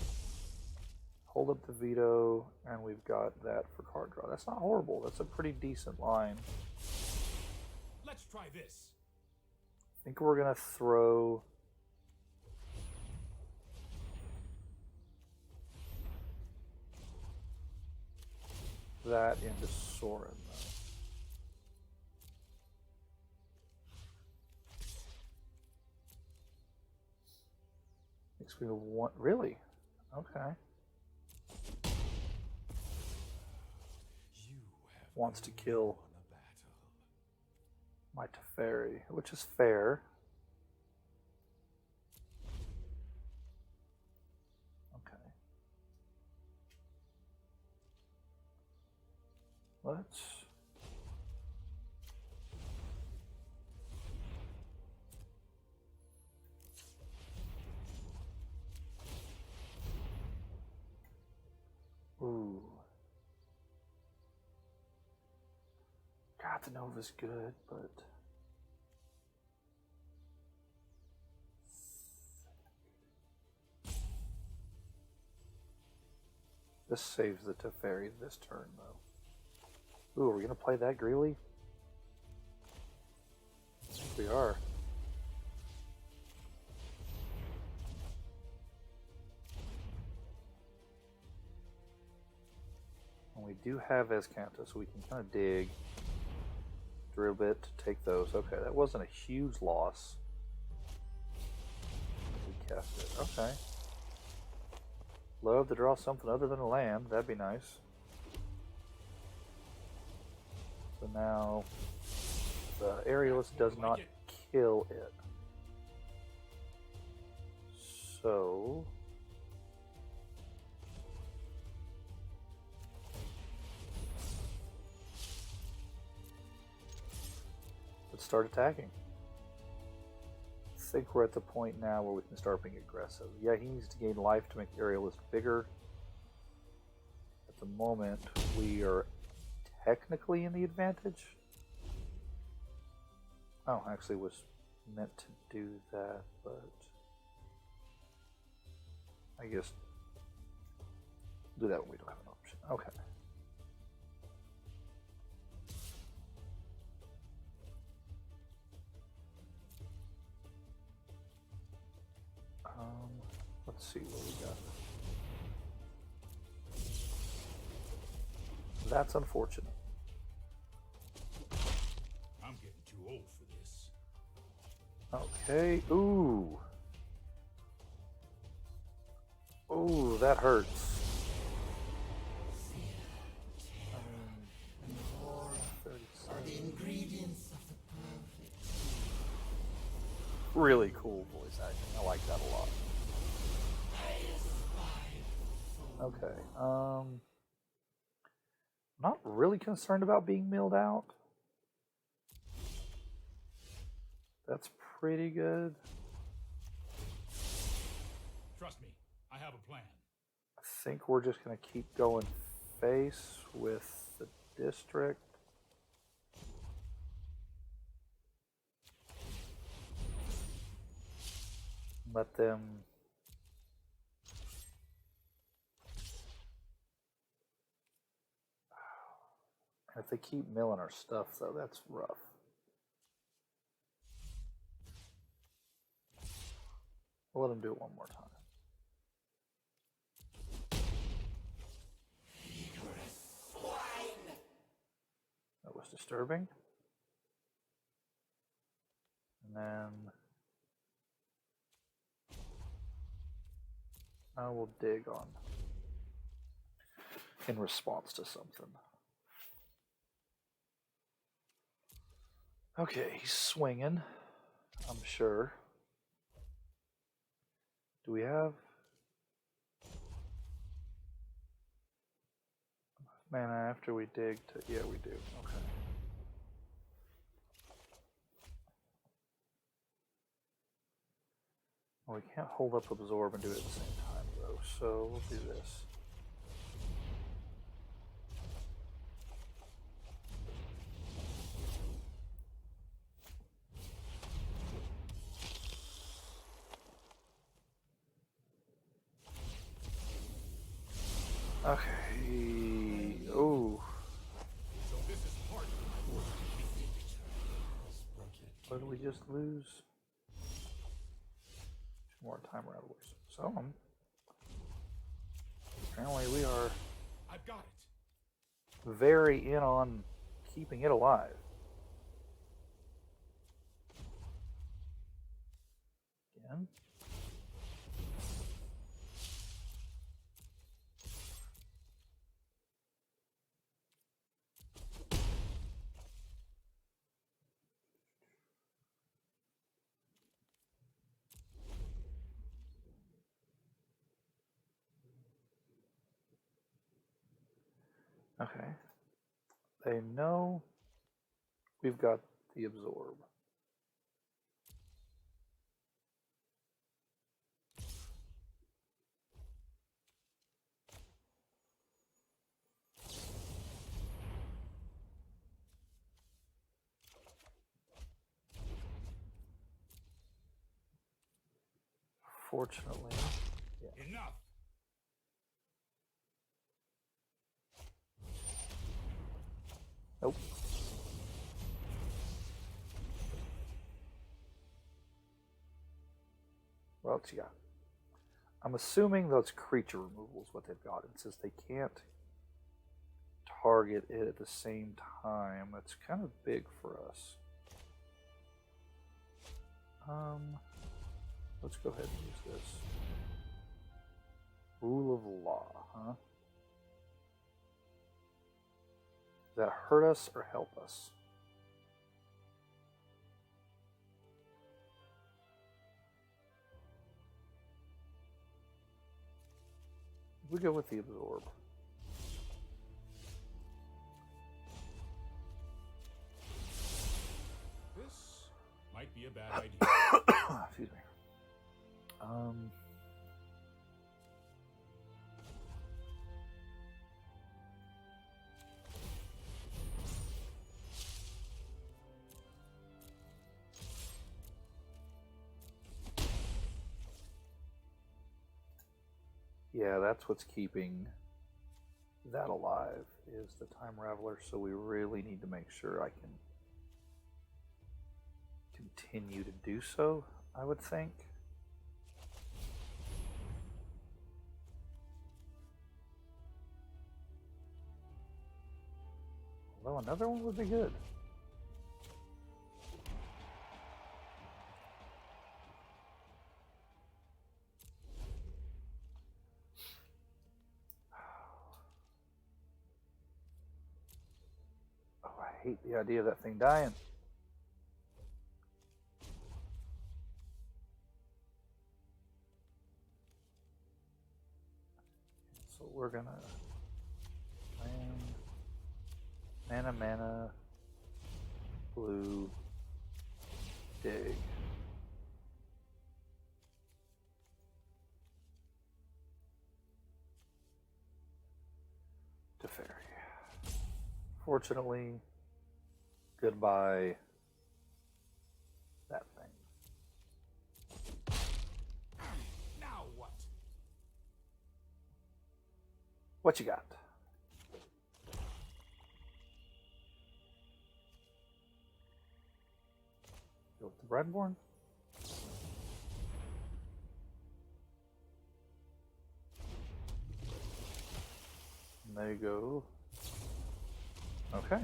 Hold up the veto, and we've got that for card draw. That's not horrible. That's a pretty decent line. Let's try this. I think we're gonna throw that into Sorin, though. Makes me want. Really? Okay. Wants to kill my Teferi, which is fair. Okay. Let's. Ooh. God, the Nova's good, but. This saves the Teferi this turn, though. Ooh, are we going to play that Greeley? I think we are. And we do have Escanto, so we can kind of dig through a bit to take those. Okay, that wasn't a huge loss. We cast it. Okay. Love to draw something other than a land. That'd be nice. So now the Aerialist does not kill it. So let's start attacking. I think we're at the point now where we can start being aggressive. Yeah, he needs to gain life to make the Aerialist bigger. At the moment, we are technically in the advantage. Oh, actually was meant to do that, but I guess do that when we don't have an option. Okay. Let's see what we got. That's unfortunate. I'm getting too old for this. Okay. Ooh. Ooh, that hurts. Really cool voice acting. I like that a lot. Okay. Not really concerned about being milled out. That's pretty good. Trust me, I have a plan. I think we're just going to keep going face with the district. Let them. If they keep milling our stuff, though, that's rough. We'll let them do it one more time. That was disturbing. And then I will dig on in response to something. Okay, he's swinging, I'm sure. Do we have mana after we dig to... Yeah, we do. Okay. Well, we can't hold up Absorb and do it at the same time, though, so we'll do this. Okay. Oh. So this is part of What did we just lose? 2 more time rattlers. So, apparently we are I've got it. very in on keeping it alive. Again. Okay. They know we've got the absorb. Fortunately, yeah. Enough. Nope. What else you got? I'm assuming those creature removals what they've got. It says they can't target it at the same time. That's kind of big for us. Let's go ahead and use this. Rule of law, huh? Does that hurt us or help us? We go with the absorb. This might be a bad idea. Excuse me. Yeah, that's what's keeping that alive is the Time Raveler, so we really need to make sure I can continue to do so, I would think. Although another one would be good. Oh, I hate the idea of that thing dying. So we're gonna mana, blue, dig. Teferi. Fortunately, goodbye that thing. Now what? What you got? Go with the Bradborn. And there you go. Okay.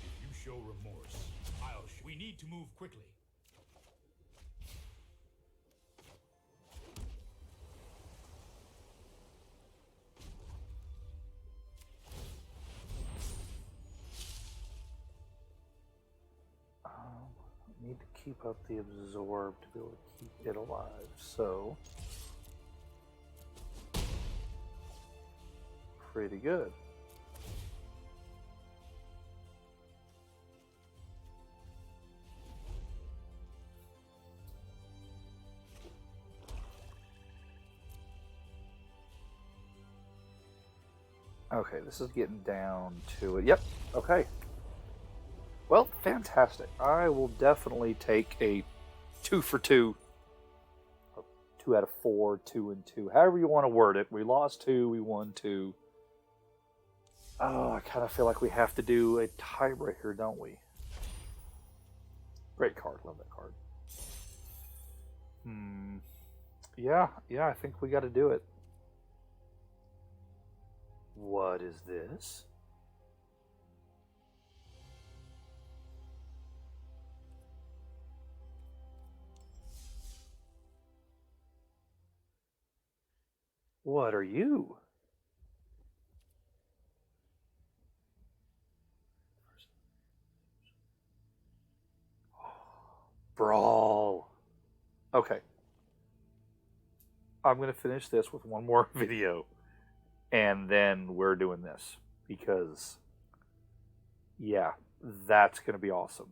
If you show remorse, I'll show. We need to move quickly. Need to keep up the absorb to be able to keep it alive. So pretty good. Okay, this is getting down to it. Yep. Okay. Well, fantastic. I will definitely take a 2 for 2. 2 out of 4, 2 and 2. However you want to word it. We lost 2, we won 2. Oh, I kind of feel like we have to do a tiebreaker, don't we? Great card. Love that card. Yeah, I think we got to do it. What is this? What are you? Brawl. Okay. I'm going to finish this with one more video, and then we're doing this. Because, yeah, that's going to be awesome.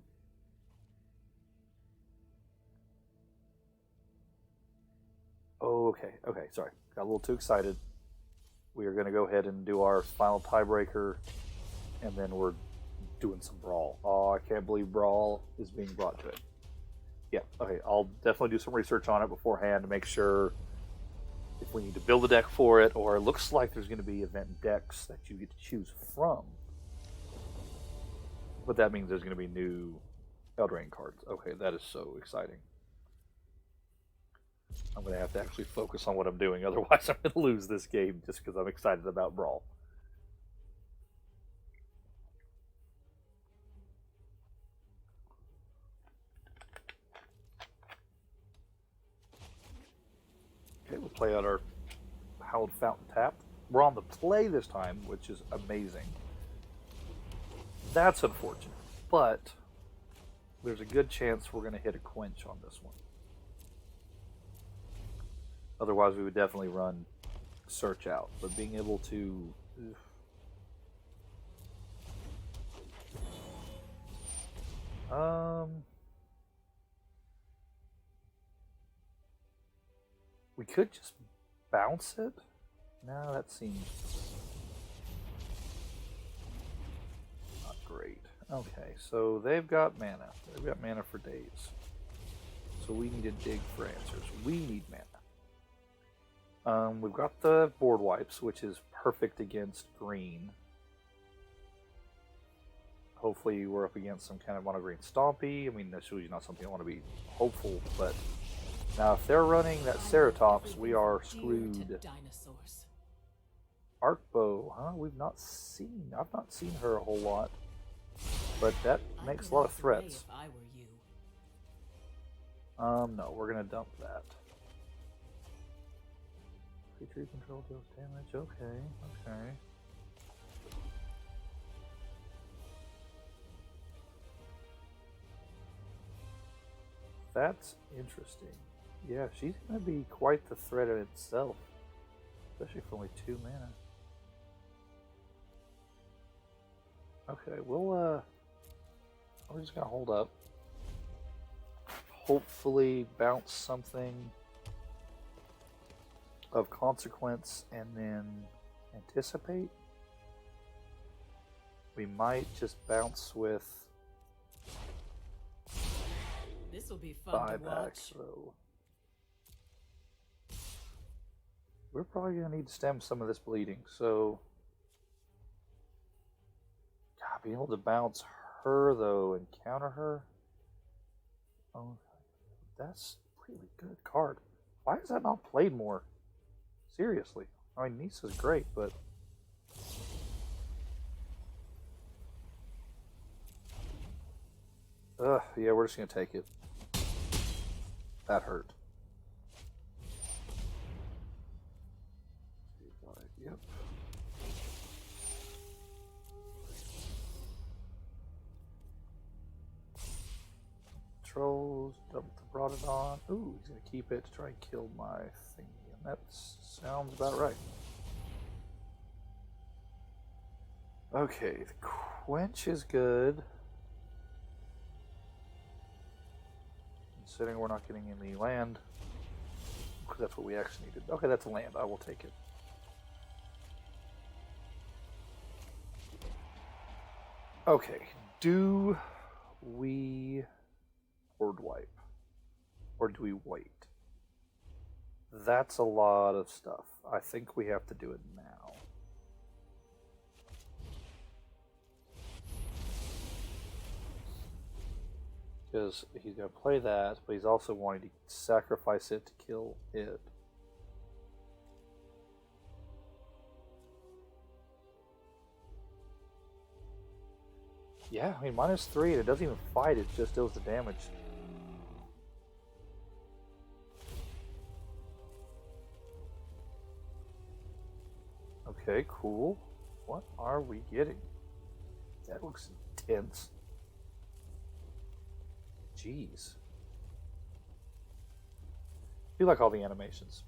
Okay, sorry. Got a little too excited. We are going to go ahead and do our final tiebreaker, and then we're doing some Brawl. Oh, I can't believe Brawl is being brought to it. Yeah, okay, I'll definitely do some research on it beforehand to make sure if we need to build a deck for it, or it looks like there's going to be event decks that you get to choose from. But that means there's going to be new Eldraine cards. Okay, that is so exciting. I'm going to have to actually focus on what I'm doing, otherwise I'm going to lose this game just because I'm excited about Brawl. Okay, we'll play out our Howled Fountain Tap. We're on the play this time, which is amazing. That's unfortunate, but there's a good chance we're going to hit a quench on this one. Otherwise, we would definitely run Search out. But being able to... we could just bounce it? No, that seems not great. Okay, so they've got mana. They've got mana for days. So we need to dig for answers. We need mana. We've got the board wipes, which is perfect against green. Hopefully we're up against some kind of mono green stompy. I mean, that's usually not something I want to be hopeful, but now if they're running that Ceratops, we are screwed. Arcbow, huh? I've not seen her a whole lot, but that makes a lot of threats. No, we're gonna dump that. Creature you control deals damage. Okay. That's interesting. Yeah, she's gonna be quite the threat in itself, especially for only 2 mana. Okay, we're just gonna hold up. Hopefully bounce something of consequence and then anticipate. We might just bounce with this will be fun to watch. So we're probably gonna need to stem some of this bleeding. So God, being able to bounce her though and counter her. Oh, that's a really good card. Why is that not played more? Seriously. I mean, Nisa's great, but... yeah, we're just going to take it. That hurt. Yep. Trolls, dump the Broodon. Ooh, he's going to keep it to try and kill my thingy. And that sounds about right. Okay, the Quench is good. Considering we're not getting any land. That's what we actually needed. Okay, that's a land. I will take it. Okay, do we board wipe? Or do we wait? That's a lot of stuff. I think we have to do it now. Because he's going to play that, but he's also wanting to sacrifice it to kill it. Yeah, I mean, -3, and it doesn't even fight, it just deals the damage. Okay, cool. What are we getting? That looks intense. Jeez. do like all the animations.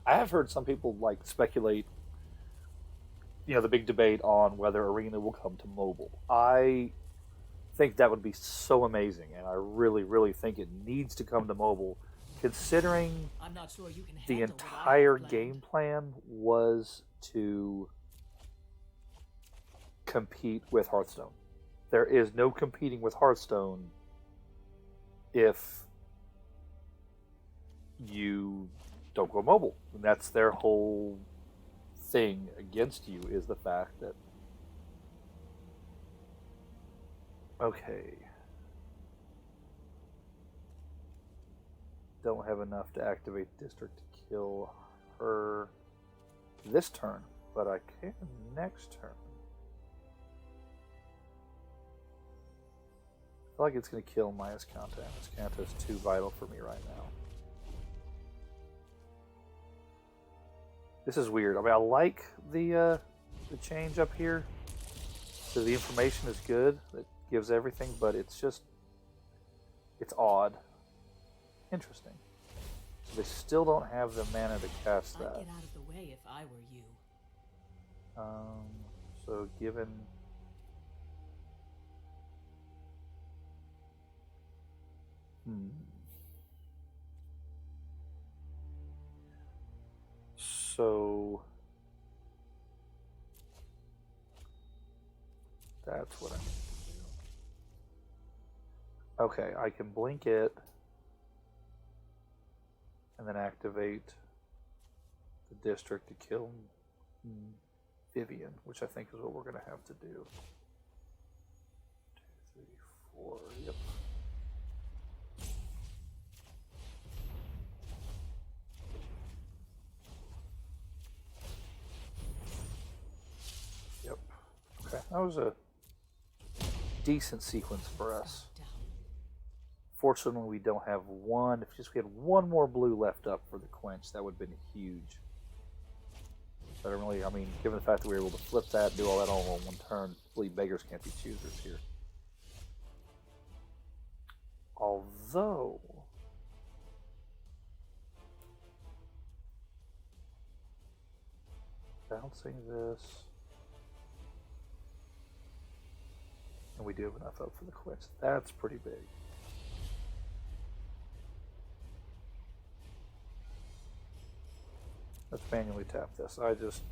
I have heard some people like speculate, the big debate on whether Arena will come to mobile. I think that would be so amazing, and I really, really think it needs to come to mobile, considering I'm not sure you can the handle what I entire have planned. game plan was to compete with Hearthstone. There is no competing with Hearthstone if you don't go mobile. And that's their whole thing against you, is the fact that, okay, don't have enough to activate District to kill her this turn, but I can next turn. I feel like it's going to kill my Escanta, and Escanta is too vital for me right now. This is weird. I mean, I like the change up here. So the information is good. It gives everything, but it's just, it's odd. Interesting. So they still don't have the mana to cast that. I'd get out of the way if I were you. So given... So that's what I need to do. Okay, I can blink it and then activate the district to kill Vivian, which I think is what we're going to have to do. 2, 3, 4, yep. Okay, that was a decent sequence for us. Fortunately, we don't have one. If we had one more blue left up for the quench, that would have been huge. But I mean, given the fact that we were able to flip that, do all that all in one turn, hopefully beggars can't be choosers here. Although... bouncing this... and we do have enough up for the quench. That's pretty big. Let's manually tap this. I just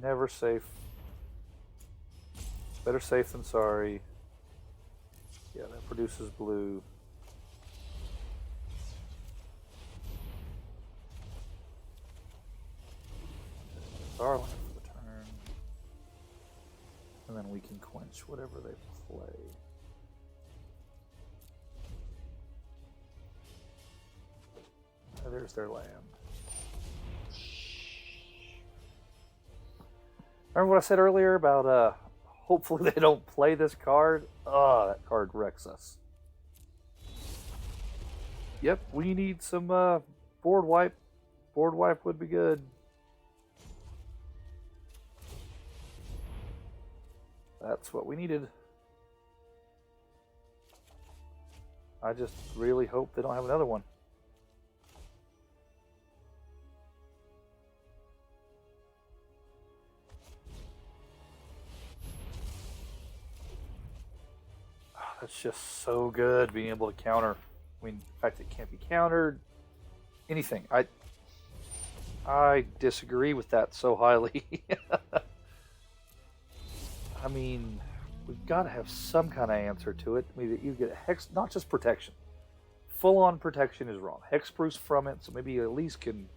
never safe. It's better safe than sorry. Yeah, that produces blue. It's our land for the turn. And then we can quench whatever they play. There's their land. Remember what I said earlier about hopefully they don't play this card? That card wrecks us. Yep, we need some board wipe. Board wipe would be good. That's what we needed. I just really hope they don't have another one. That's just so good, being able to counter. I mean, the fact that it can't be countered. Anything. I disagree with that so highly. I mean, we've got to have some kind of answer to it. I mean, you get a hex, not just protection. Full-on protection is wrong. Hexproof from it, so maybe you at least can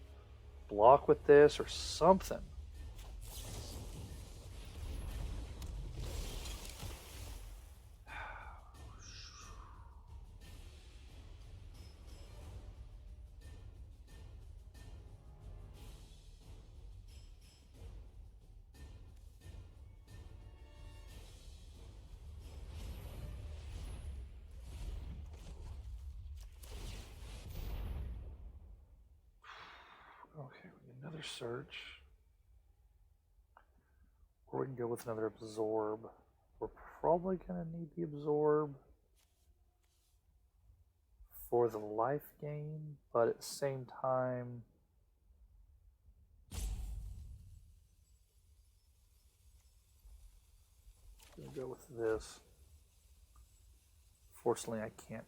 block with this or something. Okay, another search. Or we can go with another absorb. We're probably going to need the absorb for the life gain, but at the same time, going to go with this. Fortunately, I can't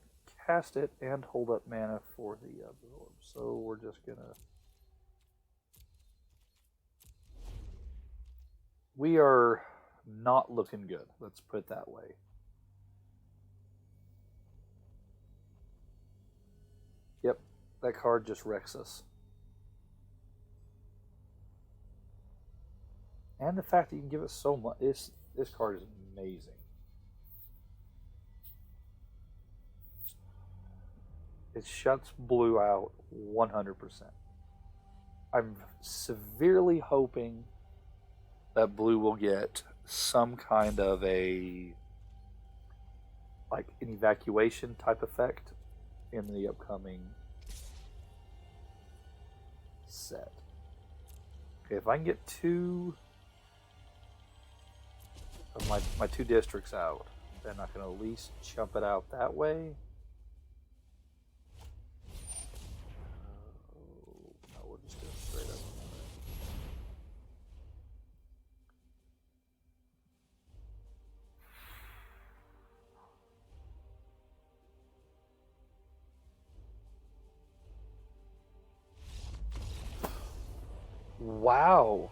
cast it and hold up mana for the absorb. So we're just going to... We are not looking good. Let's put it that way. Yep, that card just wrecks us. And the fact that you can give it so much, this card is amazing. It shuts blue out 100%. I'm severely hoping that blue will get some kind of an evacuation type effect in the upcoming set. Okay, if I can get two of my two districts out, then I can at least chump it out that way. No, we'll just do it straight up. Wow.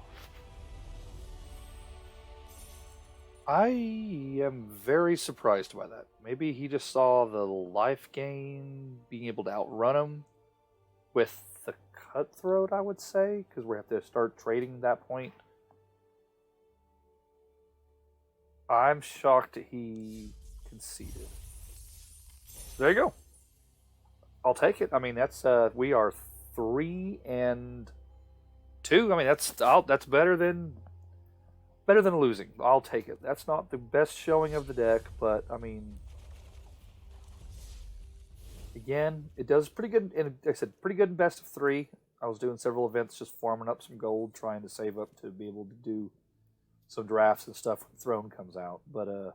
I am very surprised by that. Maybe he just saw the life gain, being able to outrun him with the cutthroat, I would say, because we have to start trading at that point. I'm shocked that he conceded. There you go. I'll take it. I mean, that's we are 3-2. I mean, that's better than losing. I'll take it. That's not the best showing of the deck, but I mean, again, it does pretty good. And like I said, pretty good in best of 3. I was doing several events, just farming up some gold, trying to save up to be able to do some drafts and stuff when Throne comes out. But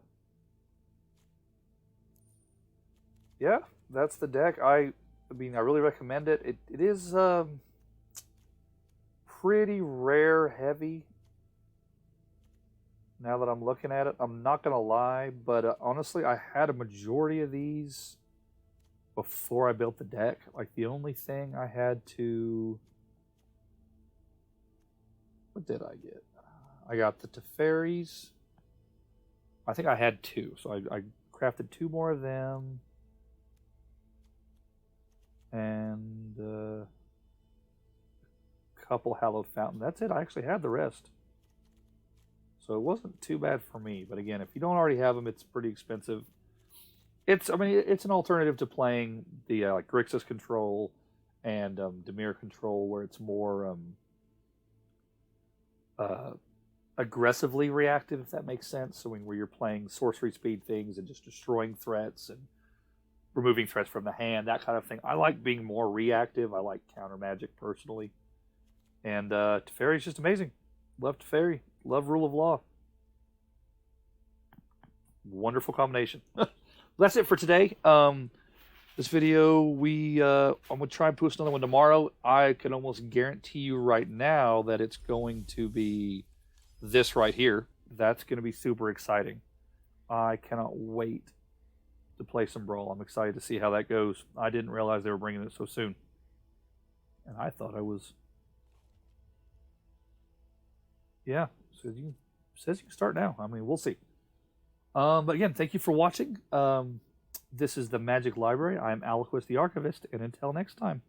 yeah, that's the deck. I mean, I really recommend it. It is pretty rare heavy. Now that I'm looking at it, I'm not gonna lie, but honestly, I had a majority of these before I built the deck. Like, the only thing I had to... What did I get? I got the Teferis. I think I had 2, so I crafted 2 more of them. And a couple Hallowed Fountain. That's it. I actually had the rest. So it wasn't too bad for me. But again, if you don't already have them, it's pretty expensive. It's an alternative to playing the like Grixis control and Dimir control, where it's more aggressively reactive, if that makes sense. So where you're playing sorcery speed things and just destroying threats and removing threats from the hand, that kind of thing. I like being more reactive. I like counter magic personally. And Teferi is just amazing. Love Teferi. Love Rule of Law. Wonderful combination. That's it for today. This video, I'm going to try and post another one tomorrow. I can almost guarantee you right now that it's going to be this right here. That's going to be super exciting. I cannot wait to play some Brawl. I'm excited to see how that goes. I didn't realize they were bringing it so soon. And I thought I was... Yeah, says you can start now. I mean, we'll see. But again, thank you for watching. This is the Magic Library. I'm Aliquist the Archivist, and until next time.